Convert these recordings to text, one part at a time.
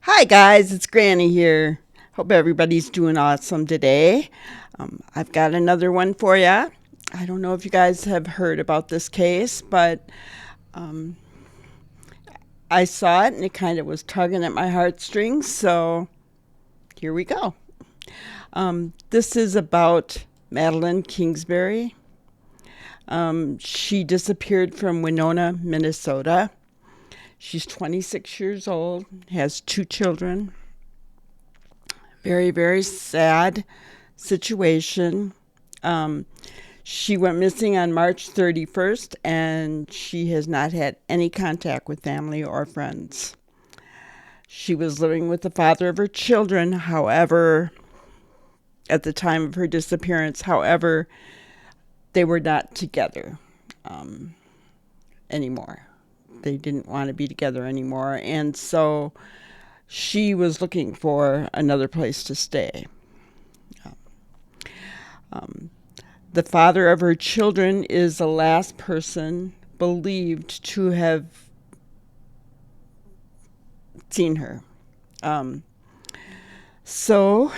Hi guys, it's Granny here. Hope everybody's doing awesome today. I've got another one for you. I don't know if you guys have heard about this case, but I saw it and it kind of was tugging at my heartstrings, so here we go. This is about Madeline Kingsbury. She disappeared from Winona, Minnesota. She's 26 years old, has 2 children. Very, very sad situation. She went missing on March 31st, and she has not had any contact with family or friends. She was living with the father of her children, however, at the time of her disappearance. However, they were not together anymore. They didn't want to be together anymore, and so she was looking for another place to stay. The father of her children is the last person believed to have seen her. So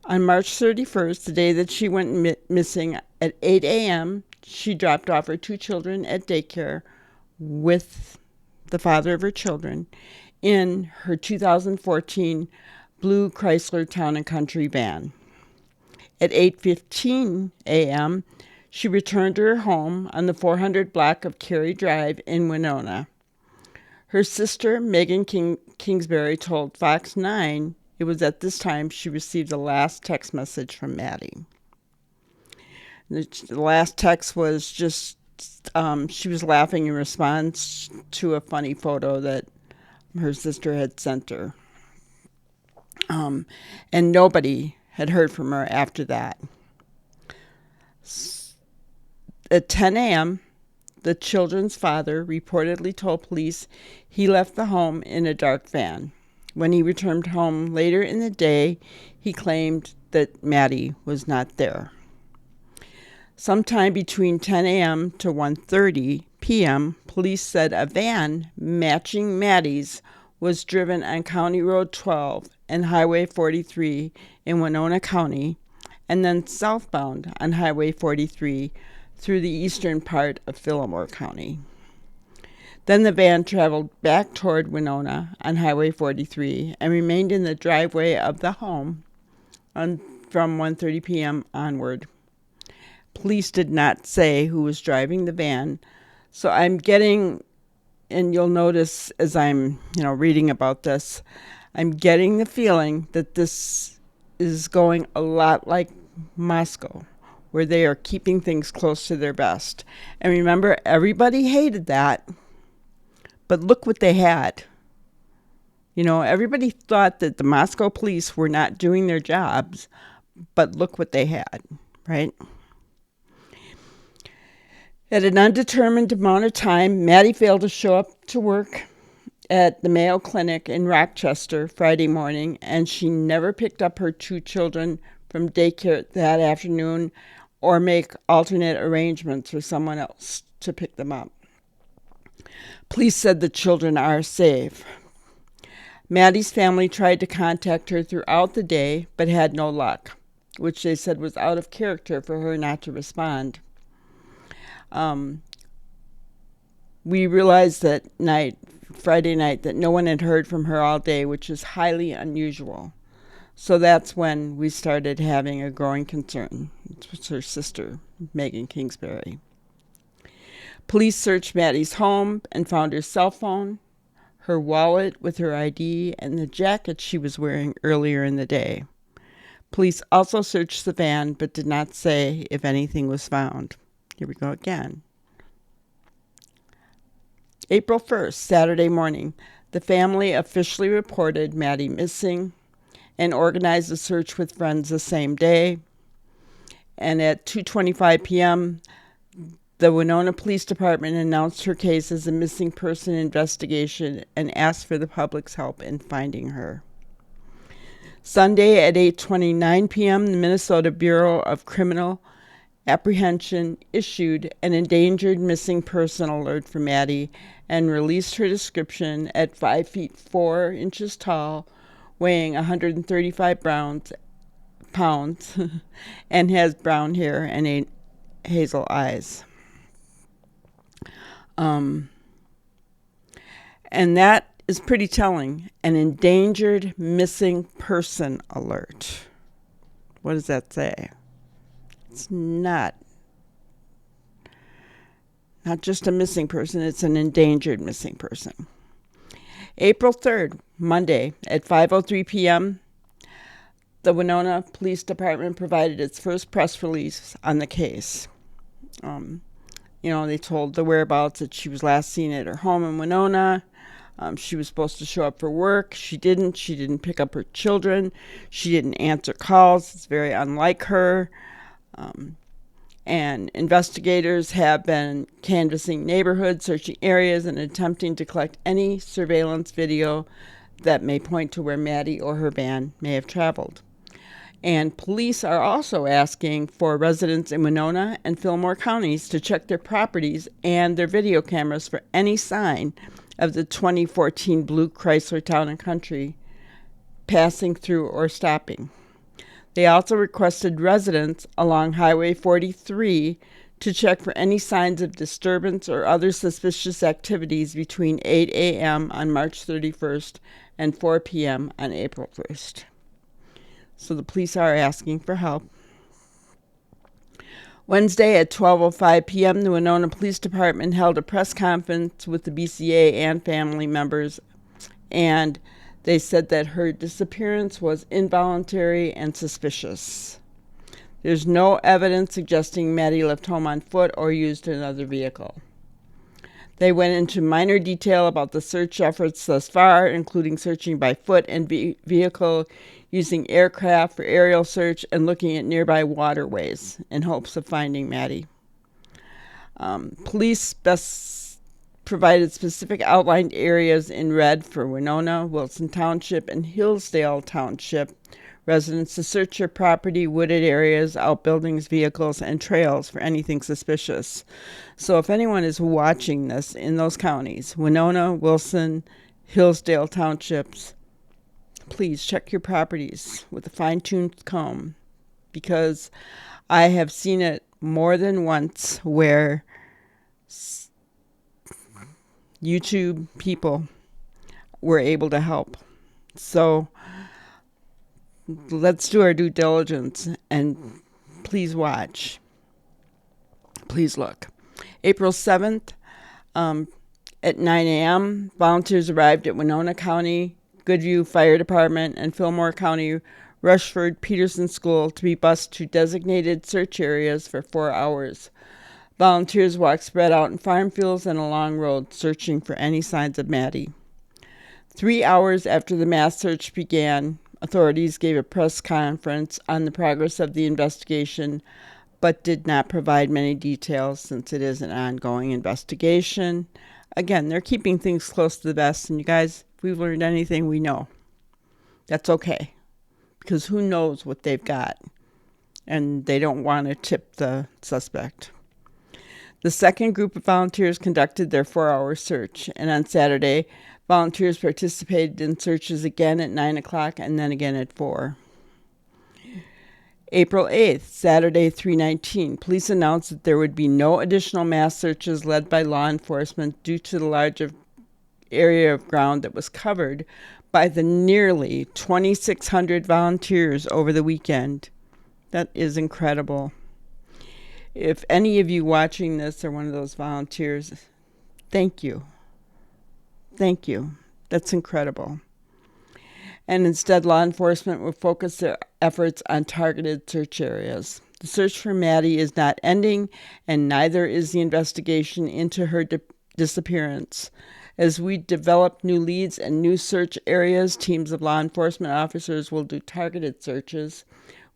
on March 31st, the day that she went missing, at 8 a.m., she dropped off her 2 children at daycare with the father of her children in her 2014 blue Chrysler Town & Country van. At 8:15 a.m., she returned to her home on the 400 block of Cary Drive in Winona. Her sister, Megan Kingsbury, told Fox 9 it was at this time she received the last text message from Maddie. The last text was just, she was laughing in response to a funny photo that her sister had sent her. And nobody had heard from her after that. At 10 a.m., the children's father reportedly told police he left the home in a dark van. When he returned home later in the day, he claimed that Maddie was not there. Sometime between 10 a.m. to 1:30 p.m., police said a van matching Maddie's was driven on County Road 12 and Highway 43 in Winona County, and then southbound on Highway 43 through the eastern part of Fillmore County. Then the van traveled back toward Winona on Highway 43 and remained in the driveway of the home from 1:30 p.m. onward. Police did not say who was driving the van, so I'm getting, and you'll notice as I'm reading about this, I'm getting the feeling that this is going a lot like Moscow, where they are keeping things close to their vest. And remember, everybody hated that, but look what they had. Everybody thought that the Moscow police were not doing their jobs, but look what they had, right? At an undetermined amount of time, Maddie failed to show up to work at the Mayo Clinic in Rochester Friday morning, and she never picked up her 2 children from daycare that afternoon or make alternate arrangements for someone else to pick them up. Police said the children are safe. Maddie's family tried to contact her throughout the day, but had no luck, which they said was out of character for her not to respond. We realized that Friday night, that no one had heard from her all day, which is highly unusual. So that's when we started having a growing concern. It was her sister, Megan Kingsbury. Police searched Maddie's home and found her cell phone, her wallet with her ID, and the jacket she was wearing earlier in the day. Police also searched the van, but did not say if anything was found. Here we go again. April 1st, Saturday morning, the family officially reported Maddie missing and organized a search with friends the same day. And at 2:25 p.m., the Winona Police Department announced her case as a missing person investigation and asked for the public's help in finding her. Sunday at 8:29 p.m., the Minnesota Bureau of Criminal Apprehension issued an endangered missing person alert for Maddie and released her description at 5 feet 4 inches tall, weighing 135 pounds, and has brown hair and hazel eyes. And that is pretty telling. An endangered missing person alert. What does that say? It's not just a missing person, it's an endangered missing person. April 3rd, Monday at 5:03 p.m., the Winona Police Department provided its first press release on the case. They told the whereabouts that she was last seen at her home in Winona. She was supposed to show up for work. She didn't. She didn't pick up her children. She didn't answer calls. It's very unlike her. And investigators have been canvassing neighborhoods, searching areas, and attempting to collect any surveillance video that may point to where Maddie or her van may have traveled. And police are also asking for residents in Winona and Fillmore counties to check their properties and their video cameras for any sign of the 2014 blue Chrysler Town & Country passing through or stopping. They also requested residents along Highway 43 to check for any signs of disturbance or other suspicious activities between 8 a.m. on March 31st and 4 p.m. on April 1st. So the police are asking for help. Wednesday at 12:05 p.m., the Winona Police Department held a press conference with the BCA and family members, and they said that her disappearance was involuntary and suspicious. There's no evidence suggesting Maddie left home on foot or used another vehicle. They went into minor detail about the search efforts thus far, including searching by foot and vehicle, using aircraft for aerial search, and looking at nearby waterways in hopes of finding Maddie. Police provided specific outlined areas in red for Winona, Wilson Township, and Hillsdale Township residents to search their property, wooded areas, outbuildings, vehicles, and trails for anything suspicious. So if anyone is watching this in those counties, Winona, Wilson, Hillsdale Townships, please check your properties with a fine-tuned comb, because I have seen it more than once where YouTube people were able to help. So let's do our due diligence and please watch. Please look. April 7th at 9 a.m., volunteers arrived at Winona County, Goodview Fire Department, and Fillmore County Rushford Peterson School to be bused to designated search areas for 4 hours. Volunteers walked spread out in farm fields and along roads, searching for any signs of Maddie. 3 hours after the mass search began, authorities gave a press conference on the progress of the investigation, but did not provide many details since it is an ongoing investigation. Again, they're keeping things close to the vest, and you guys, if we've learned anything, we know. That's okay, because who knows what they've got, and they don't want to tip the suspect. The second group of volunteers conducted their 4-hour search, and on Saturday, volunteers participated in searches again at 9 o'clock and then again at 4. April 8th, Saturday, 3:19, police announced that there would be no additional mass searches led by law enforcement due to the large area of ground that was covered by the nearly 2,600 volunteers over the weekend. That is incredible. If any of you watching this are one of those volunteers, thank you. Thank you. That's incredible. And instead, law enforcement will focus their efforts on targeted search areas. The search for Maddie is not ending, and neither is the investigation into her disappearance. As we develop new leads and new search areas, teams of law enforcement officers will do targeted searches.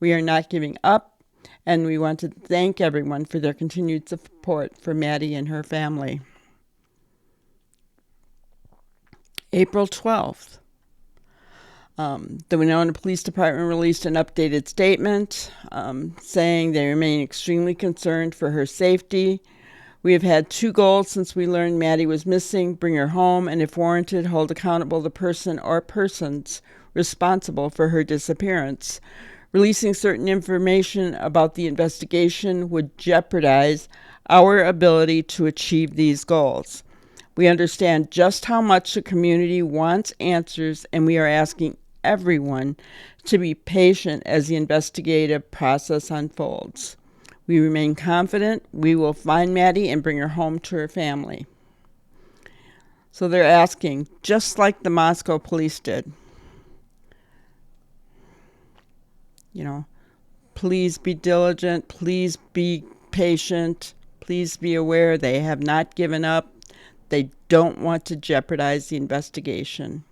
We are not giving up, and we want to thank everyone for their continued support for Maddie and her family. April 12th. The Winona Police Department released an updated statement saying they remain extremely concerned for her safety. We have had 2 goals since we learned Maddie was missing: bring her home, and if warranted, hold accountable the person or persons responsible for her disappearance. Releasing certain information about the investigation would jeopardize our ability to achieve these goals. We understand just how much the community wants answers, and we are asking everyone to be patient as the investigative process unfolds. We remain confident we will find Maddie and bring her home to her family. So they're asking, just like the Moscow police did, please be diligent, please be patient, please be aware they have not given up. They don't want to jeopardize the investigation.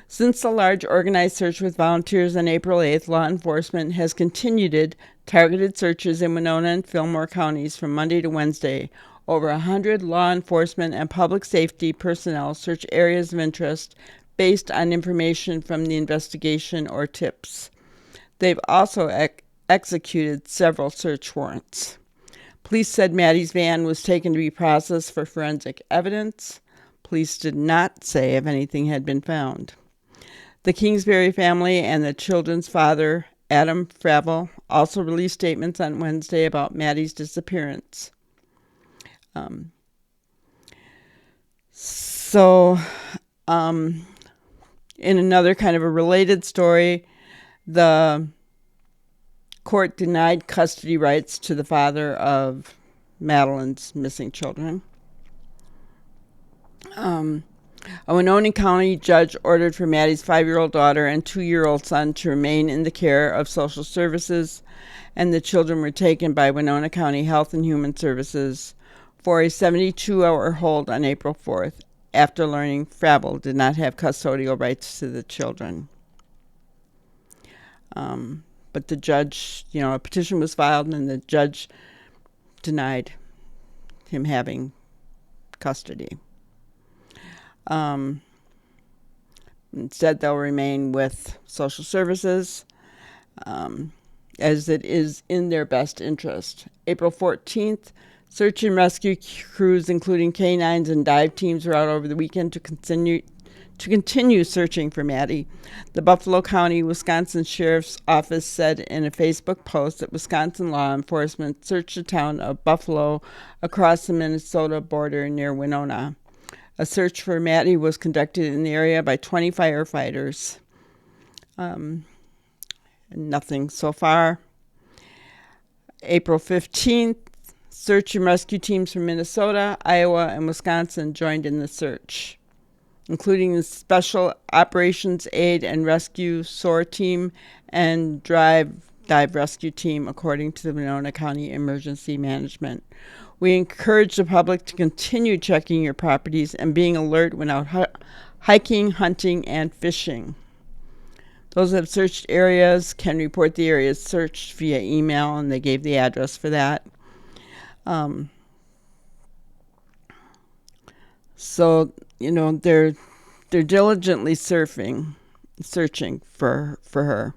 Since the large organized search with volunteers on April 8th, law enforcement has continued targeted searches in Winona and Fillmore counties from Monday to Wednesday. Over 100 law enforcement and public safety personnel search areas of interest based on information from the investigation or tips. They've also executed several search warrants. Police said Maddie's van was taken to be processed for forensic evidence. Police did not say if anything had been found. The Kingsbury family and the children's father, Adam Fravel, also released statements on Wednesday about Maddie's disappearance. In another kind of a related story, the court denied custody rights to the father of Madeline's missing children. A Winona County judge ordered for Maddie's 5-year-old daughter and 2-year-old son to remain in the care of social services, and the children were taken by Winona County Health and Human Services for a 72-hour hold on April 4th, after learning Fravel did not have custodial rights to the children. But the judge, a petition was filed, and the judge denied him having custody. Instead, they'll remain with social services, as it is in their best interest. April 14th, search and rescue crews, including canines and dive teams, were out over the weekend to continue searching for Maddie. The Buffalo County, Wisconsin Sheriff's Office said in a Facebook post that Wisconsin law enforcement searched the town of Buffalo across the Minnesota border near Winona. A search for Maddie was conducted in the area by 20 firefighters. Nothing so far. April 15th, search and rescue teams from Minnesota, Iowa, and Wisconsin joined in the search, including the Special Operations Aid and Rescue SOAR Team and Dive Rescue Team, according to the Winona County Emergency Management. We encourage the public to continue checking your properties and being alert when out hiking, hunting, and fishing. Those that have searched areas can report the areas searched via email, and they gave the address for that. So, they're diligently searching for her.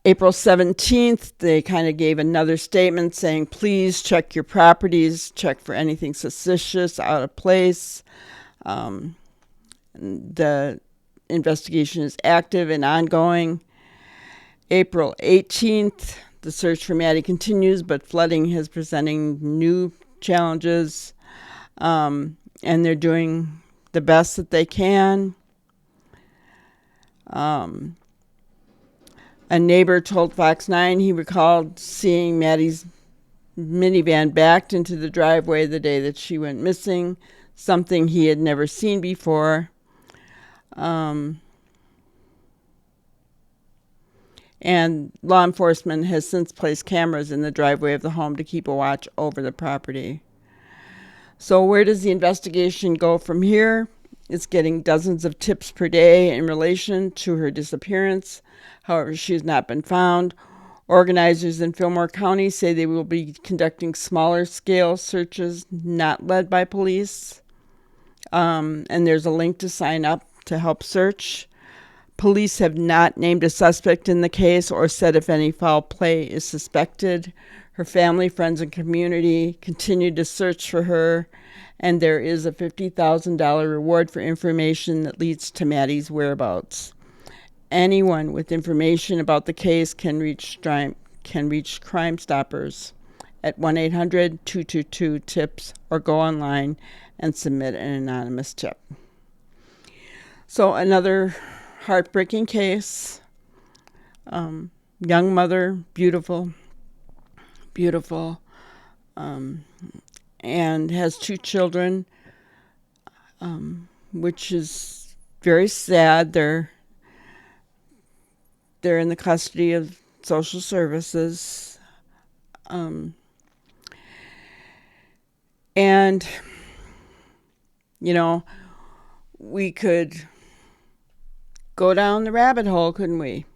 April 17th, they kind of gave another statement saying, please check your properties, check for anything suspicious, out of place. The investigation is active and ongoing. April 18th, the search for Maddie continues, but flooding is presenting new challenges, and they're doing the best that they can. A neighbor told Fox 9 he recalled seeing Maddie's minivan backed into the driveway the day that she went missing, something he had never seen before. And law enforcement has since placed cameras in the driveway of the home to keep a watch over the property. So where does the investigation go from here? It's getting dozens of tips per day in relation to her disappearance. However, she has not been found. Organizers in Fillmore County say they will be conducting smaller scale searches not led by police. And there's a link to sign up to help search. Police have not named a suspect in the case or said if any foul play is suspected. Her family, friends, and community continue to search for her, and there is a $50,000 reward for information that leads to Maddie's whereabouts. Anyone with information about the case can reach Crime Stoppers at 1-800-222-TIPS or go online and submit an anonymous tip. So another heartbreaking case. Young mother, beautiful, and has 2 children, which is very sad. They're in the custody of social services. And, we could go down the rabbit hole, couldn't we?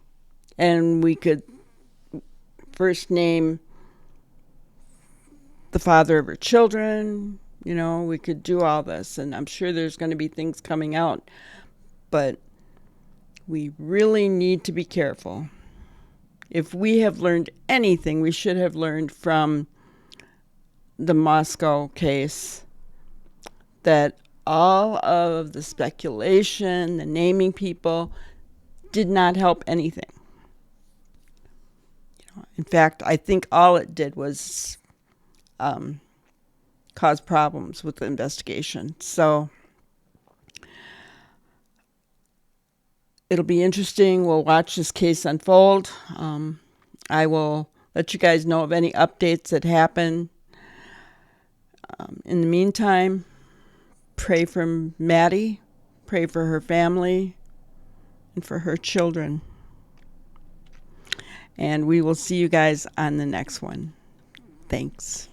And we could first name the father of her children. We could do all this, and I'm sure there's going to be things coming out, but we really need to be careful. If we have learned anything, we should have learned from the Moscow case that all of the speculation, the naming people, did not help anything. In fact, I think all it did was cause problems with the investigation. So it'll be interesting. We'll watch this case unfold. I will let you guys know of any updates that happen. In the meantime, pray for Maddie, pray for her family, and for her children. And we will see you guys on the next one. Thanks.